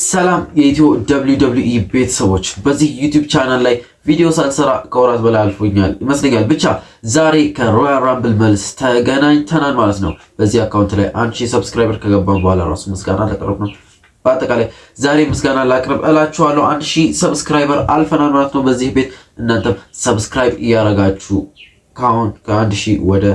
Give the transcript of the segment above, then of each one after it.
ሰላም የኢትዮ WWE ቤተሰቦች፣ በዚህ ዩቲዩብ ቻናል ላይ ቪዲዮ ሳልሰራ ከወራት በላይ አልፎኛል ይመስለኛል። ብቻ ዛሬ ከሮያል ራምብል መልስ ተገናኝተናል ማለት ነው። በዚህ አካውንት ላይ 1000 ሰብስክራይበር ከገባን በኋላ ራሱ ምስጋና ላቀርብ ነው። በአጠቃላይ ዛሬ ምስጋና ላቅርብ እላችኋለሁ። 1000 ሰብስክራይበር አልፈናል ማለት ነው በዚህ ቤት። እናንተም ሰብስክራይብ እያረጋችሁ ካሁን ከ1000 ወደ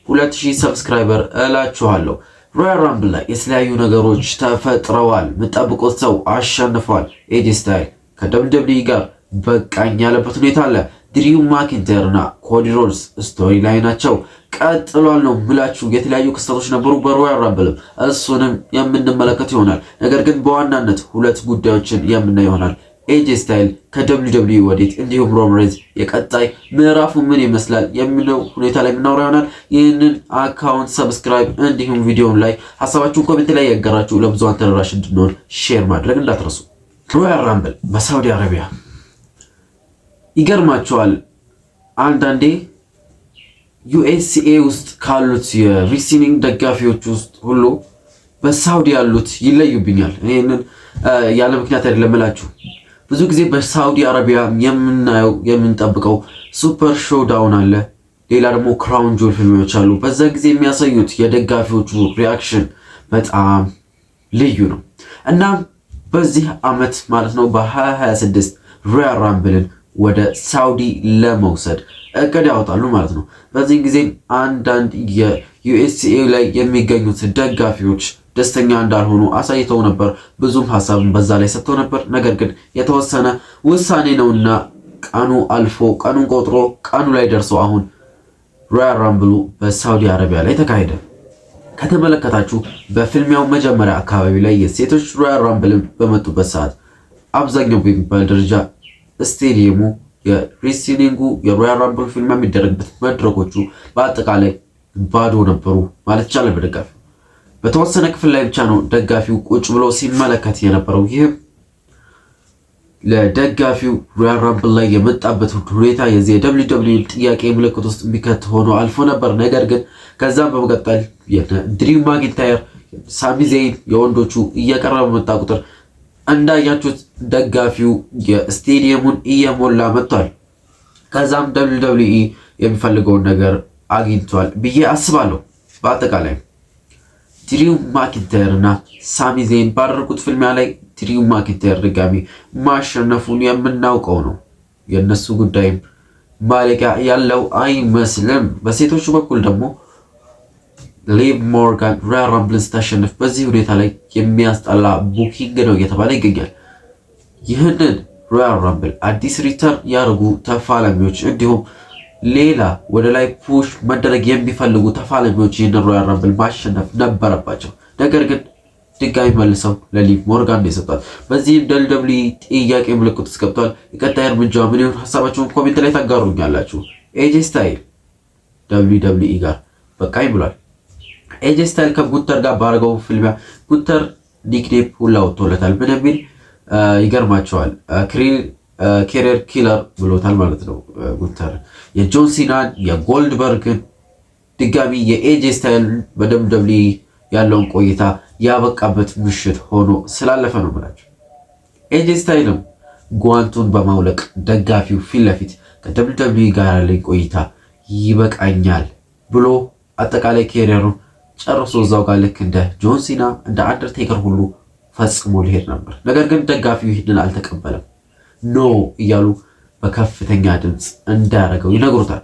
2000 ሰብስክራይበር እላችኋለሁ። ሮያል ራምብል ላይ የተለያዩ ነገሮች ተፈጥረዋል። የምጠብቁት ሰው አሸንፏል። ኤጂ ስታይል ከደብሊው ጋር በቃኝ ያለበት ሁኔታ አለ። ድሪው ማኪንታየር እና ኮዲ ሮድስ ስቶሪ ላይ ናቸው ቀጥሏል ነው ምላችሁ። የተለያዩ ክስተቶች ነበሩ በሮያል ራምብልም፣ እሱንም የምንመለከት ይሆናል። ነገር ግን በዋናነት ሁለት ጉዳዮችን የምናይ ይሆናል። ኤጂ ስታይል ከደብሊው ወዴት፣ እንዲሁም ሮመን ሬንዝ የቀጣይ ምዕራፉ ምን ይመስላል የሚለው ሁኔታ ላይ የምናወራ ይሆናል። ይህንን አካውንት ሰብስክራይብ እንዲሁም ቪዲዮውን ላይ ሀሳባችሁን ኮሜንት ላይ ያጋራችሁ ለብዙሃን ተደራሽ እንድንሆን ሼር ማድረግ እንዳትረሱ። ሮያል ራምብል በሳውዲ አረቢያ ይገርማቸዋል። አንዳንዴ ዩኤስኤ ውስጥ ካሉት የሪስሊንግ ደጋፊዎች ውስጥ ሁሉ በሳውዲ ያሉት ይለዩብኛል። ይህንን ያለ ምክንያት አይደለም እላችሁ። ብዙ ጊዜ በሳውዲ አረቢያ የምናየው የምንጠብቀው ሱፐር ሾውዳውን አለ፣ ሌላ ደግሞ ክራውን ጆል ፊልሞች አሉ። በዛ ጊዜ የሚያሳዩት የደጋፊዎቹ ሪያክሽን በጣም ልዩ ነው። እናም በዚህ ዓመት ማለት ነው በ2026 ሮያል ራምብልን ወደ ሳውዲ ለመውሰድ እቅድ ያወጣሉ ማለት ነው። በዚህ ጊዜ አንዳንድ የዩኤስኤ ላይ የሚገኙት ደጋፊዎች ደስተኛ እንዳልሆኑ አሳይተው ነበር። ብዙም ሀሳብን በዛ ላይ ሰጥተው ነበር። ነገር ግን የተወሰነ ውሳኔ ነውና ቀኑ አልፎ ቀኑን ቆጥሮ ቀኑ ላይ ደርሶ አሁን ሮያል ራምብሉ በሳውዲ አረቢያ ላይ ተካሄደ። ከተመለከታችሁ በፊልሚያው መጀመሪያ አካባቢ ላይ የሴቶች ሮያል ራምብልን በመጡበት ሰዓት አብዛኛው በሚባል ደረጃ ስቴዲየሙ የሬስሊንጉ የሮያል ራምብል ፊልም የሚደረግበት መድረኮቹ በአጠቃላይ ባዶ ነበሩ ማለት ይቻላል በደጋፊ በተወሰነ ክፍል ላይ ብቻ ነው ደጋፊው ቁጭ ብሎ ሲመለከት የነበረው። ይህም ለደጋፊው ሮያል ራምብል ላይ የመጣበት ሁኔታ የዚህ የደብሊው ጥያቄ ምልክት ውስጥ የሚከት ሆኖ አልፎ ነበር። ነገር ግን ከዛም በመቀጠል ድሪው ማኪንታየር፣ ሳሚ ዜይን የወንዶቹ እየቀረበ መጣ ቁጥር እንዳያችሁት ደጋፊው የስቴዲየሙን እየሞላ መጥቷል። ከዛም ደብሊው የሚፈልገውን ነገር አግኝቷል ብዬ አስባለሁ። በአጠቃላይ ድሪው ማኪንታየር እና ሳሚ ዜን ባደረጉት ፍልሚያ ላይ ድሪው ማኪንታየር ድጋሚ ማሸነፉን የምናውቀው ነው። የእነሱ ጉዳይም ማለቂያ ያለው አይመስልም። በሴቶቹ በኩል ደግሞ ሊቭ ሞርጋን ሮያል ራምብልን ስታሸንፍ በዚህ ሁኔታ ላይ የሚያስጠላ ቡኪንግ ነው እየተባለ ይገኛል። ይህንን ሮያል ራምብል አዲስ ሪተርን ያደርጉ ተፋላሚዎች እንዲሁም ሌላ ወደ ላይ ፑሽ መደረግ የሚፈልጉ ተፋላሚዎች ይህንን ሮያል ራምብል ማሸነፍ ነበረባቸው። ነገር ግን ድጋሚ መልሰው ለሊቭ ሞርጋን የሰጧል። በዚህም ደብሊው ጥያቄ ምልክት ውስጥ ገብቷል። የቀጣይ እርምጃ ምን ይሆን? ሀሳባችሁን ኮሜንት ላይ ታጋሩኛላችሁ። ኤጂ ስታይል ደብሊው ጋር በቃኝ ብሏል። ኤጂ ስታይል ከጉተር ጋር ባደረገው ፍልሚያ ጉተር ኒክኔም ሁላ ወጥቶለታል። ምን የሚል ይገርማቸዋል? ኬሪየር ኪለር ብሎታል ማለት ነው። ጉተር የጆን ሲናን የጎልድበርግን ድጋሚ የኤጂ ስታይል በደብሊው ያለውን ቆይታ ያበቃበት ምሽት ሆኖ ስላለፈ ነው ብላችሁ ኤጂ ስታይልም ጓንቱን በማውለቅ ደጋፊው ፊት ለፊት ከደብሊው ጋር ያለኝ ቆይታ ይበቃኛል ብሎ አጠቃላይ ኬሪየሩን ጨርሶ እዛው ጋር ልክ እንደ ጆን ሲና እንደ አንደርቴከር ሁሉ ፈጽሞ ሊሄድ ነበር። ነገር ግን ደጋፊው ይህንን አልተቀበለም። ኖ እያሉ በከፍተኛ ድምፅ እንዳያደርገው ይነግሩታል።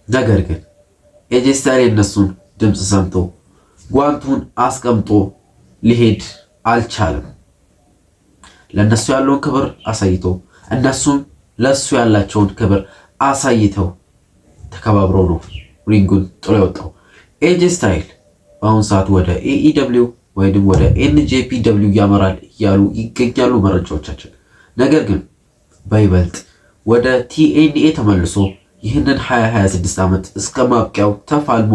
ነገር ግን ኤጂ ስታይል የነሱን ድምፅ ሰምቶ ጓንቱን አስቀምጦ ሊሄድ አልቻለም። ለነሱ ያለውን ክብር አሳይቶ እነሱም ለሱ ያላቸውን ክብር አሳይተው ተከባብረው ነው ሪንጉን ጥሎ የወጣው። ኤጂ ስታይል በአሁኑ ሰዓት ወደ ኤኢደብሊው ወይም ወደ ኤንጄፒደብሊው ያመራል እያሉ ይገኛሉ መረጃዎቻችን። ነገር ግን በይበልጥ ወደ ቲኤንኤ ተመልሶ ይህንን 2026 ዓመት እስከ ማብቂያው ተፋልሞ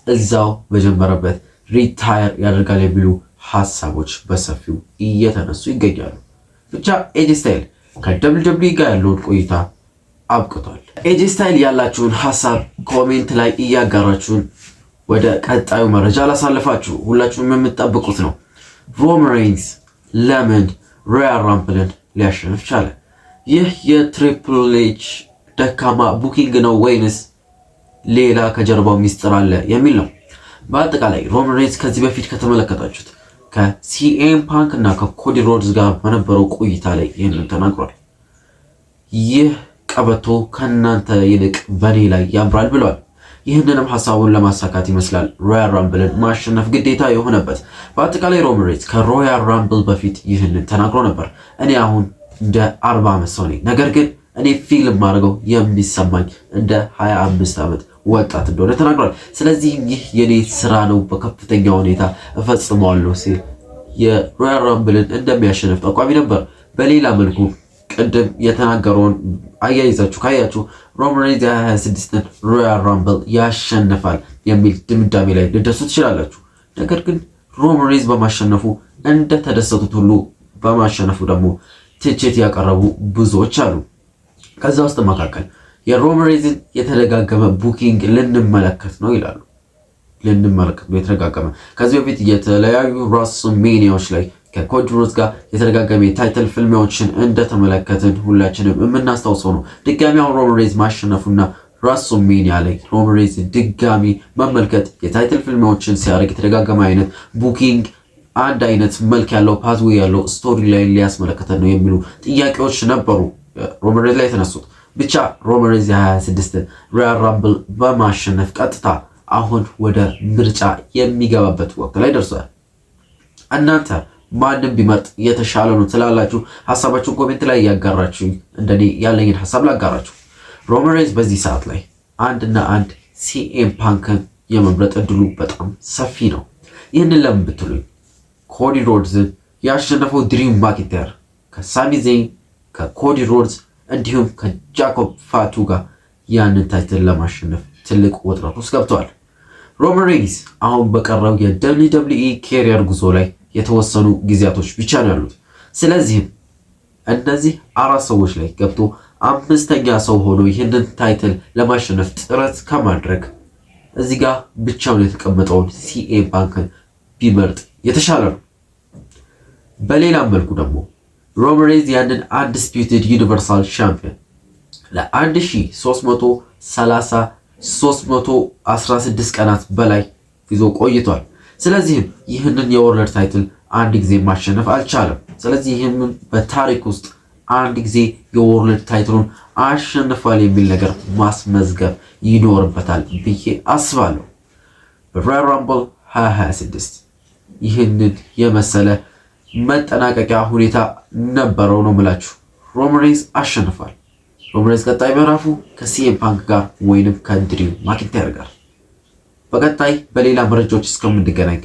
እዛው በጀመረበት ሪታየር ያደርጋል የሚሉ ሀሳቦች በሰፊው እየተነሱ ይገኛሉ። ብቻ ኤጂ ስታይል ከደብሊው ጋር ያለውን ቆይታ አብቅቷል። ኤጂ ስታይል ያላችሁን ሀሳብ ኮሜንት ላይ እያጋራችሁን ወደ ቀጣዩ መረጃ ላሳልፋችሁ። ሁላችሁም የምትጠብቁት ነው። ሮመን ሬንስ ለምን ሮያል ራምብልን ሊያሸንፍ ቻለ? ይህ የትሪፕል ኤች ደካማ ቡኪንግ ነው ወይንስ ሌላ ከጀርባው ሚስጥር አለ የሚል ነው። በአጠቃላይ ሮመን ሬንስ ከዚህ በፊት ከተመለከታችሁት ከሲኤም ፓንክ እና ከኮዲ ሮድስ ጋር በነበረው ቆይታ ላይ ይህንን ተናግሯል። ይህ ቀበቶ ከእናንተ ይልቅ በኔ ላይ ያምራል ብሏል። ይህንንም ሀሳቡን ለማሳካት ይመስላል ሮያል ራምብልን ማሸነፍ ግዴታ የሆነበት። በአጠቃላይ ሮመን ሬንስ ከሮያል ራምብል በፊት ይህንን ተናግሮ ነበር። እኔ አሁን እንደ 40 ዓመት ሰው ነኝ፣ ነገር ግን እኔ ፊልም ማድረገው የሚሰማኝ እንደ 25 ዓመት ወጣት እንደሆነ ተናግሯል። ስለዚህ ይህ የኔ ስራ ነው፣ በከፍተኛ ሁኔታ እፈጽመዋለሁ ሲል የሮያል ራምብልን እንደሚያሸንፍ ጠቋሚ ነበር። በሌላ መልኩ ቅድም የተናገረውን አያይዛችሁ ካያችሁ ሮመን ሬንስ የ26ን ሮያል ራምብል ያሸንፋል የሚል ድምዳሜ ላይ ልደርሱ ትችላላችሁ። ነገር ግን ሮመን ሬንስ በማሸነፉ እንደተደሰቱት ሁሉ በማሸነፉ ደግሞ ትችት ያቀረቡ ብዙዎች አሉ። ከዛ ውስጥ መካከል የሮመን ሬንስን የተደጋገመ ቡኪንግ ልንመለከት ነው ይላሉ። ልንመለከት ነው የተደጋገመ። ከዚህ በፊት የተለያዩ ራስልሜኒያዎች ላይ ከኮዲ ሮድስ ጋር የተደጋገመ የታይትል ፍልሚያዎችን እንደተመለከትን ሁላችንም የምናስታውሰው ነው። ድጋሚ አሁን ሮመን ሬንስ ማሸነፉና ራስልሜኒያ ላይ ሮመን ሬንስ ድጋሚ መመልከት የታይትል ፍልሚያዎችን ሲያደርግ የተደጋገመ አይነት ቡኪንግ፣ አንድ አይነት መልክ ያለው ፓዝዌ ያለው ስቶሪ ላይን ሊያስመለከተን ነው የሚሉ ጥያቄዎች ነበሩ ሮመን ሬንስ ላይ የተነሱት። ብቻ ሮመን ሬንስ የ26ን ሮያል ራምብል በማሸነፍ ቀጥታ አሁን ወደ ምርጫ የሚገባበት ወቅት ላይ ደርሷል። እናንተ ማንም ቢመርጥ የተሻለ ነው ትላላችሁ? ሀሳባችሁን ኮሜንት ላይ ያጋራችሁ። እንደኔ ያለኝን ሀሳብ ላጋራችሁ። ሮመን ሬንስ በዚህ ሰዓት ላይ አንድና አንድ ሲኤም ፓንክን የመምረጥ እድሉ በጣም ሰፊ ነው። ይህንን ለምን ብትሉኝ ኮዲ ሮድስን ያሸነፈው ድሪው ማኪንታየር ከሳሚ ዜን ከኮዲ ሮድስ እንዲሁም ከጃኮብ ፋቱ ጋር ያንን ታይትል ለማሸነፍ ትልቅ ውጥረት ውስጥ ገብተዋል። ሮመን ሬንስ አሁን በቀረው የWWE ኬሪየር ጉዞ ላይ የተወሰኑ ጊዜያቶች ብቻ ነው ያሉት። ስለዚህም እነዚህ 4 ሰዎች ላይ ገብቶ 5ኛ ሰው ሆኖ ይህንን ታይትል ለማሸነፍ ጥረት ከማድረግ እዚህ ጋር ብቻውን የተቀመጠውን ሲኤም ፓንክን ቢመርጥ የተሻለ ነው። በሌላ መልኩ ደግሞ ሮመን ሬንስ ያንን አንዲስፒዩትድ ዩኒቨርሳል ሻምፒዮን ለ1316 ቀናት በላይ ይዞ ቆይቷል። ስለዚህም ይህንን የወርልድ ታይትል አንድ ጊዜ ማሸነፍ አልቻለም። ስለዚህ ይህንን በታሪክ ውስጥ አንድ ጊዜ የወርልድ ታይትሉን አሸንፏል የሚል ነገር ማስመዝገብ ይኖርበታል ብዬ አስባለሁ። በሮያል ራምብል 2026 ይህንን የመሰለ መጠናቀቂያ ሁኔታ ነበረው ነው ምላችሁ። ሮመን ሬንስ አሸንፏል። ሮመን ሬንስ ቀጣይ ምዕራፉ ከሲኤም ፓንክ ጋር ወይንም ከድሪው ማኪንታየር ጋር። በቀጣይ በሌላ መረጃዎች እስከምንገናኝ